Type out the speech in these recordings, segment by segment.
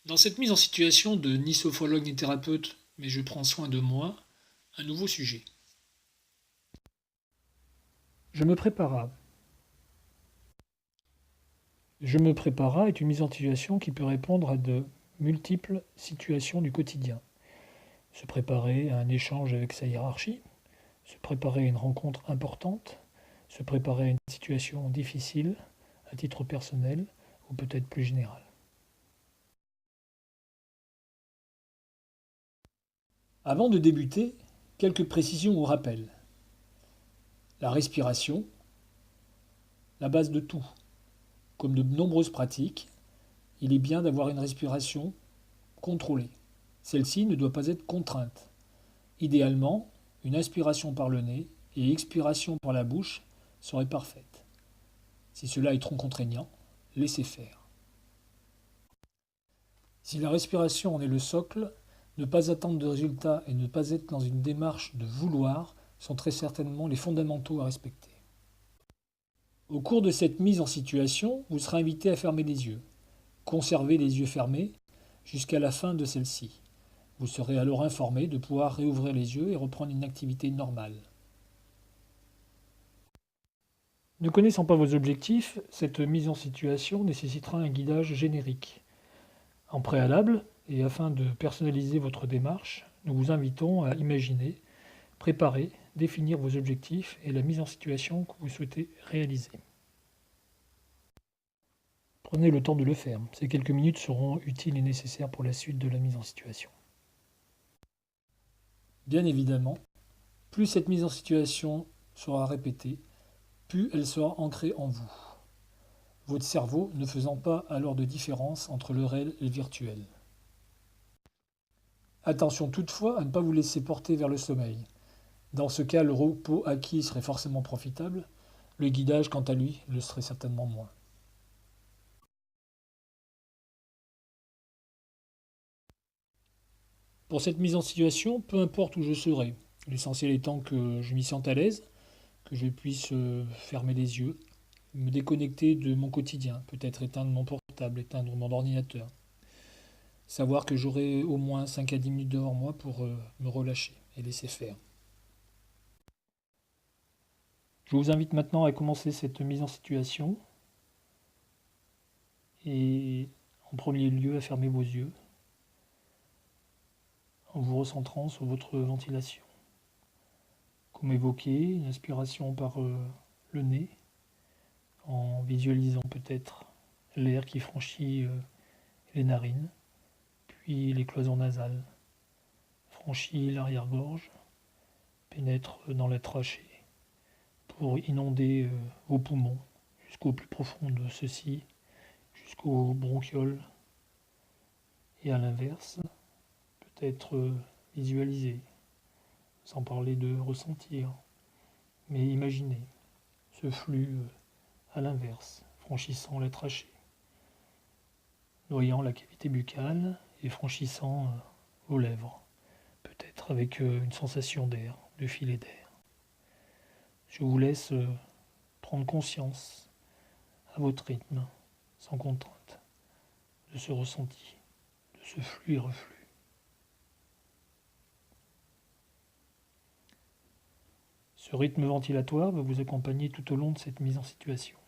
Dans cette mise en situation de ni sophrologue ni thérapeute, mais je prends soin de moi, un nouveau sujet. Je me prépara. Je me prépara est une mise en situation qui peut répondre à de multiples situations du quotidien. Se préparer à un échange avec sa hiérarchie, se préparer à une rencontre importante, se préparer à une situation difficile, à titre personnel ou peut-être plus général. Avant de débuter, quelques précisions ou rappels. La respiration, la base de tout. Comme de nombreuses pratiques, il est bien d'avoir une respiration contrôlée. Celle-ci ne doit pas être contrainte. Idéalement, une inspiration par le nez et expiration par la bouche serait parfaite. Si cela est trop contraignant, laissez faire. Si la respiration en est le socle, ne pas attendre de résultats et ne pas être dans une démarche de vouloir sont très certainement les fondamentaux à respecter. Au cours de cette mise en situation, vous serez invité à fermer les yeux. Conservez les yeux fermés jusqu'à la fin de celle-ci. Vous serez alors informé de pouvoir réouvrir les yeux et reprendre une activité normale. Ne connaissant pas vos objectifs, cette mise en situation nécessitera un guidage générique. En préalable, et afin de personnaliser votre démarche, nous vous invitons à imaginer, préparer, définir vos objectifs et la mise en situation que vous souhaitez réaliser. Prenez le temps de le faire. Ces quelques minutes seront utiles et nécessaires pour la suite de la mise en situation. Bien évidemment, plus cette mise en situation sera répétée, plus elle sera ancrée en vous, votre cerveau ne faisant pas alors de différence entre le réel et le virtuel. Attention toutefois à ne pas vous laisser porter vers le sommeil. Dans ce cas, le repos acquis serait forcément profitable, le guidage, quant à lui, le serait certainement moins. Pour cette mise en situation, peu importe où je serai, l'essentiel étant que je m'y sente à l'aise, que je puisse fermer les yeux, me déconnecter de mon quotidien, peut-être éteindre mon portable, éteindre mon ordinateur. Savoir que j'aurai au moins 5 à 10 minutes devant moi pour me relâcher et laisser faire. Je vous invite maintenant à commencer cette mise en situation et en premier lieu à fermer vos yeux en vous recentrant sur votre ventilation. Comme évoqué, une inspiration par le nez en visualisant peut-être l'air qui franchit les narines, puis les cloisons nasales, franchit l'arrière-gorge, pénètre dans la trachée pour inonder vos poumons jusqu'au plus profond de ceux-ci, jusqu'aux bronchioles, et à l'inverse, peut-être visualiser, sans parler de ressentir, mais imaginer ce flux à l'inverse, franchissant la trachée, noyant la cavité buccale et franchissant vos lèvres, peut-être avec une sensation d'air, de filet d'air. Je vous laisse prendre conscience à votre rythme, sans contrainte, de ce ressenti, de ce flux et reflux. Ce rythme ventilatoire va vous accompagner tout au long de cette mise en situation.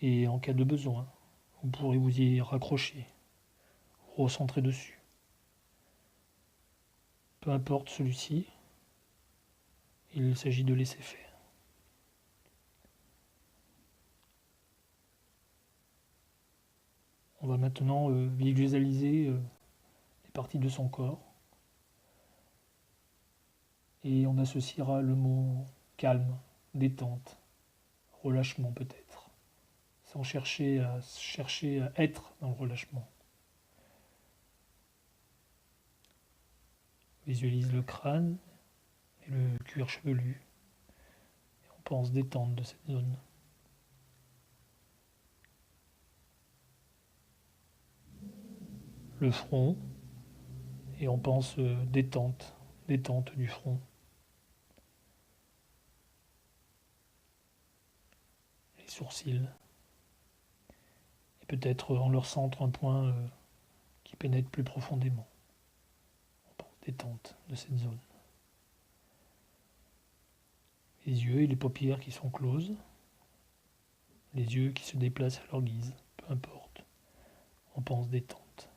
Et en cas de besoin, vous pourrez vous y raccrocher, vous recentrer dessus. Peu importe celui-ci, il s'agit de laisser faire. On va maintenant visualiser les parties de son corps et on associera le mot calme, détente, relâchement peut-être, sans chercher à être dans le relâchement. Visualise le crâne et le cuir chevelu et on pense détente de cette zone. Le front et on pense détente du front. Les sourcils et peut-être en leur centre un point qui pénètre plus profondément. On pense détente de cette zone. Les yeux et les paupières qui sont closes, les yeux qui se déplacent à leur guise, peu importe. On pense détente.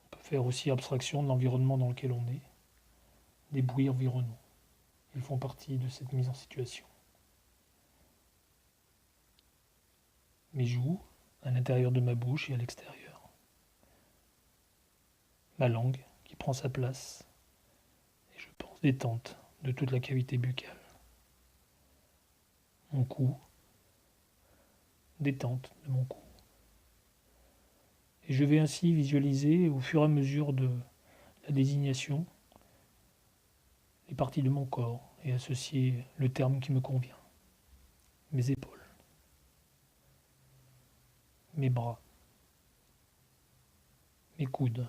On peut faire aussi abstraction de l'environnement dans lequel on est, des bruits environnants. Ils font partie de cette mise en situation. Mes joues, à l'intérieur de ma bouche et à l'extérieur. Ma langue qui prend sa place. Et je pense détente de toute la cavité buccale. Mon cou, détente de mon cou. Et je vais ainsi visualiser au fur et à mesure de la désignation les parties de mon corps et associer le terme qui me convient. Mes épaules, mes bras, mes coudes,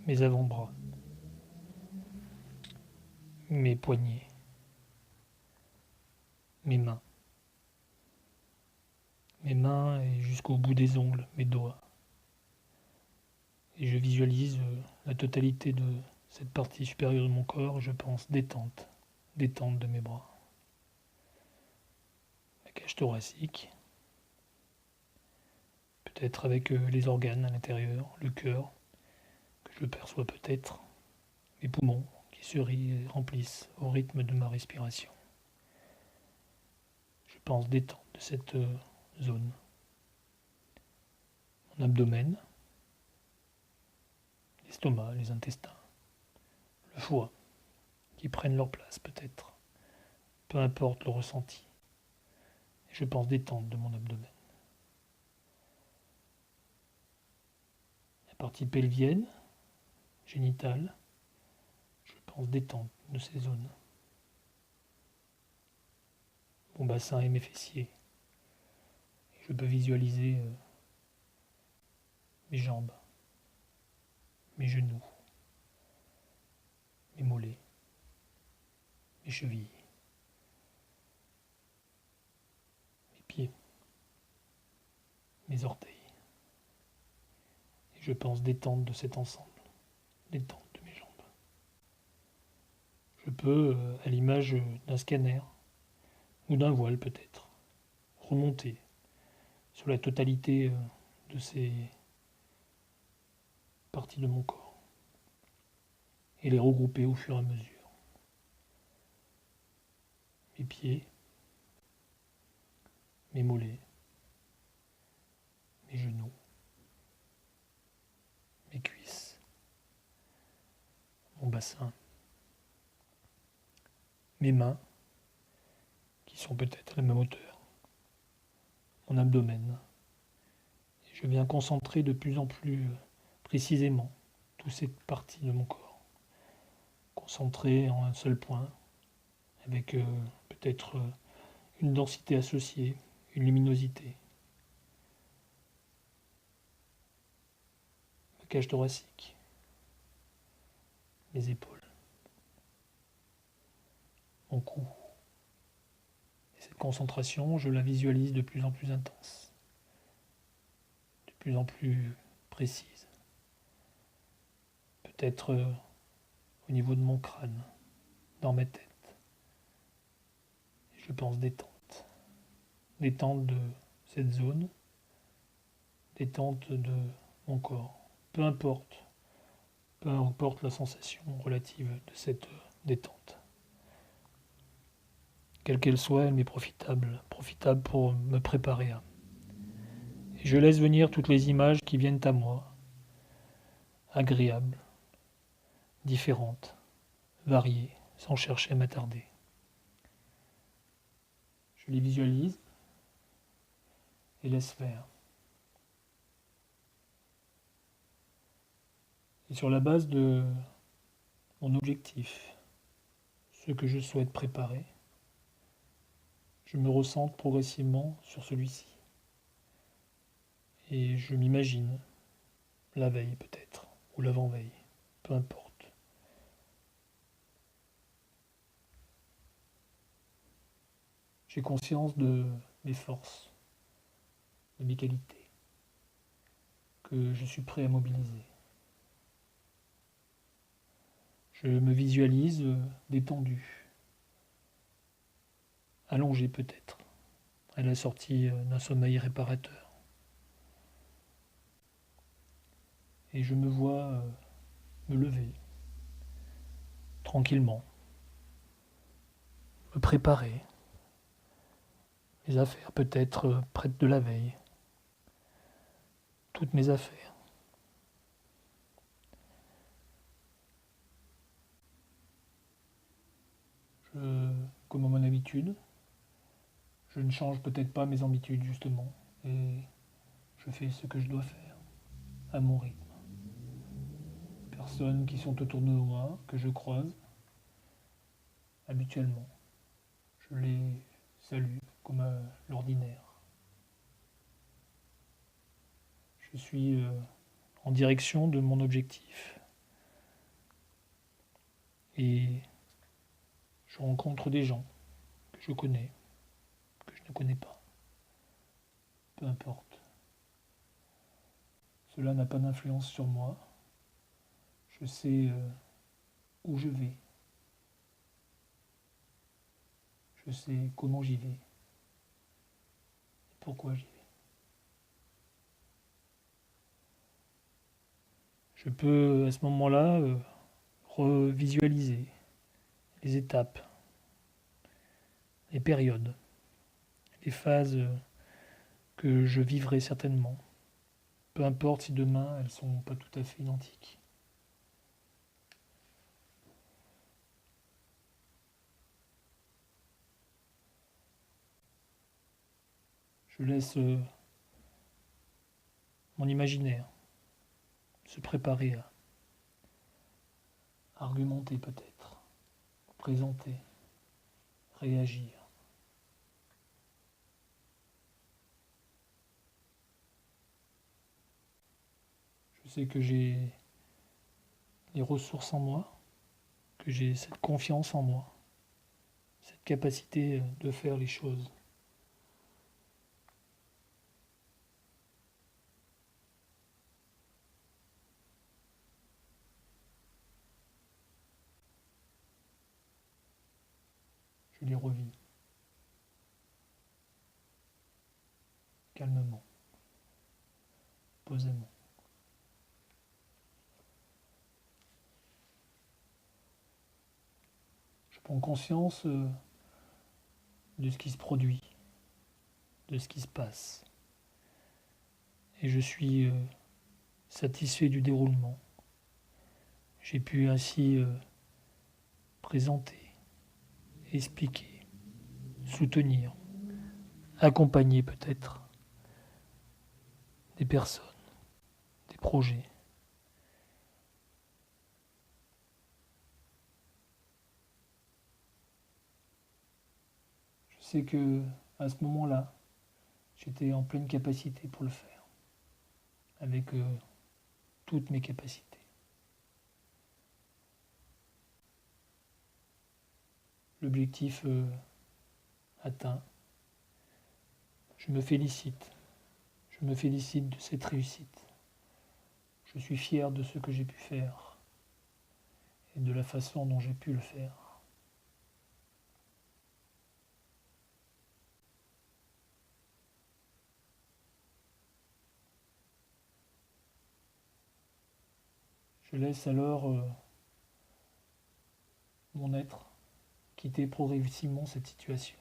mes avant-bras, mes poignets, mes mains et jusqu'au bout des ongles, mes doigts. Et je visualise la totalité de cette partie supérieure de mon corps, je pense détente de mes bras. La cage thoracique, peut-être avec les organes à l'intérieur, le cœur, que je perçois peut-être, mes poumons qui se remplissent au rythme de ma respiration. Je pense détente de cette zone. Mon abdomen, l'estomac, les intestins, le foie, qui prennent leur place peut-être, peu importe le ressenti. Et je pense détente de mon abdomen. La partie pelvienne, génitale, je pense détente de ces zones. Mon bassin et mes fessiers. Et je peux visualiser mes jambes, mes genoux, mes mollets, mes chevilles, mes pieds, mes orteils. Et je pense détente de cet ensemble, détente de mes jambes. Je peux, à l'image d'un scanner, ou d'un voile peut-être, remonter sur la totalité de ces parties de mon corps et les regrouper au fur et à mesure. Mes pieds, mes mollets, mes genoux, mes cuisses, mon bassin, mes mains, qui sont peut-être à la même hauteur, mon abdomen. Et je viens concentrer de plus en plus précisément toutes ces parties de mon corps, concentrées en un seul point, avec peut-être une densité associée, une luminosité. Ma cage thoracique, mes épaules, mon cou. Et cette concentration, je la visualise de plus en plus intense, de plus en plus précise. Peut-être au niveau de mon crâne, dans ma tête. Et je pense détente. Détente de cette zone, détente de mon corps. Peu importe la sensation relative de cette détente. Quelle qu'elle soit, elle m'est profitable pour me préparer à. Et je laisse venir toutes les images qui viennent à moi, agréables, différentes, variées, sans chercher à m'attarder. Je les visualise et laisse faire. Et sur la base de mon objectif, ce que je souhaite préparer, je me ressente progressivement sur celui-ci. Et je m'imagine la veille peut-être, ou l'avant-veille, peu importe. J'ai conscience de mes forces, de mes qualités. que je suis prêt à mobiliser. Je me visualise détendu, allongé peut-être, à la sortie d'un sommeil réparateur. Et je me vois me lever, tranquillement, me préparer, les affaires peut-être prêtes de la veille, toutes mes affaires. Comme à mon habitude, je ne change peut-être pas mes habitudes justement, et je fais ce que je dois faire, à mon rythme. Personnes qui sont autour de moi, que je croise, habituellement, je les salue comme à l'ordinaire. Je suis en direction de mon objectif et je rencontre des gens que je connais, que je ne connais pas. Peu importe. Cela n'a pas d'influence sur moi. Je sais où je vais. Je sais comment j'y vais et pourquoi j'y vais. Je peux à ce moment-là revisualiser les étapes, les périodes, les phases que je vivrai certainement. Peu importe si demain elles ne sont pas tout à fait identiques. Je laisse mon imaginaire se préparer à argumenter peut-être, présenter, réagir. Je sais que j'ai les ressources en moi, que j'ai cette confiance en moi, cette capacité de faire les choses. Je les revis calmement, posément. Je prends conscience de ce qui se produit, de ce qui se passe. Et je suis satisfait du déroulement. J'ai pu ainsi présenter, expliquer, soutenir, accompagner peut-être des personnes, des projets. Je sais que à ce moment-là, j'étais en pleine capacité pour le faire, avec toutes mes capacités. L'objectif atteint, je me félicite. Je me félicite de cette réussite. Je suis fier de ce que j'ai pu faire et de la façon dont j'ai pu le faire. Je laisse alors mon être quitter progressivement cette situation.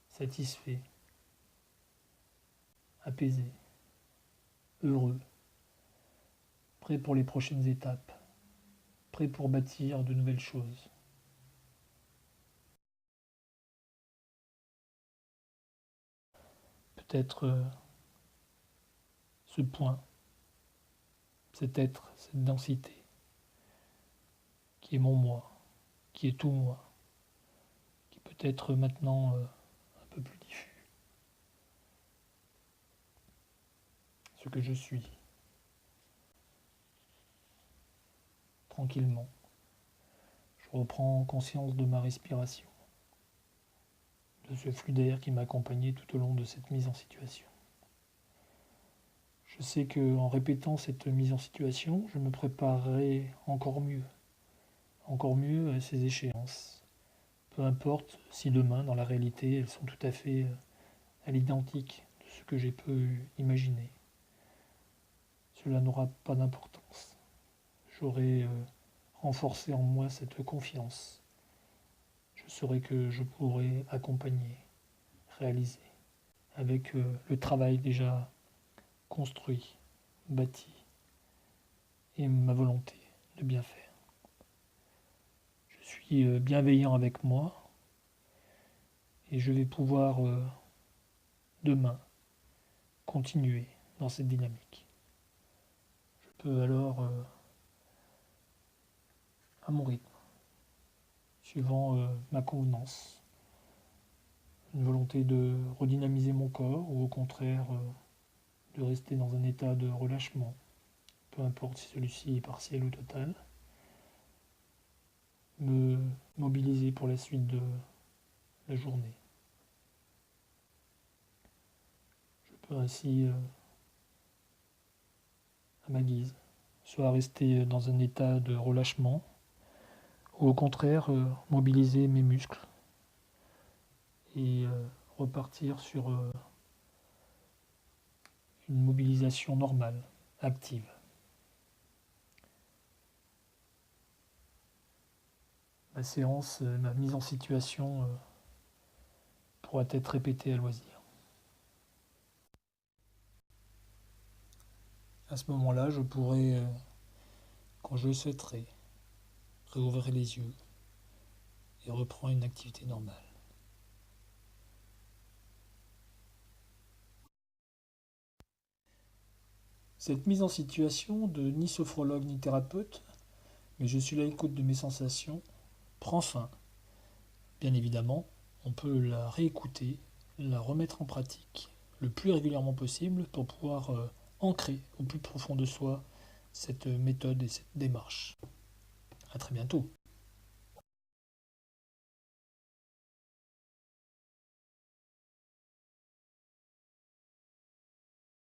Satisfait, apaisé, heureux, prêt pour les prochaines étapes, prêt pour bâtir de nouvelles choses. Peut-être ce point, cet être, cette densité, qui est mon moi, qui est tout moi, qui peut être maintenant un peu plus diffus. Ce que je suis, tranquillement. Je reprends conscience de ma respiration, de ce flux d'air qui m'accompagnait tout au long de cette mise en situation. Je sais qu'en répétant cette mise en situation, je me préparerai encore mieux à ces échéances. Peu importe si demain, dans la réalité, elles sont tout à fait à l'identique de ce que j'ai pu imaginer. Cela n'aura pas d'importance. J'aurai renforcé en moi cette confiance. Je saurai que je pourrai accompagner, réaliser, avec le travail déjà construit, bâti, et ma volonté de bien faire. Je suis bienveillant avec moi et je vais pouvoir demain continuer dans cette dynamique. Je peux alors, à mon rythme, suivant ma convenance, une volonté de redynamiser mon corps ou au contraire de rester dans un état de relâchement, peu importe si celui-ci est partiel ou total, me mobiliser pour la suite de la journée. Je peux ainsi, à ma guise, soit rester dans un état de relâchement, ou au contraire mobiliser mes muscles et repartir sur une mobilisation normale, active. Ma séance, ma mise en situation pourra être répétée à loisir. À ce moment-là, je pourrai, quand je le souhaiterai, réouvrir les yeux et reprendre une activité normale. Cette mise en situation de ni sophrologue ni thérapeute, mais je suis là à l'écoute de mes sensations, prend fin. Bien évidemment, on peut la réécouter, la remettre en pratique le plus régulièrement possible pour pouvoir ancrer au plus profond de soi cette méthode et cette démarche. À très bientôt.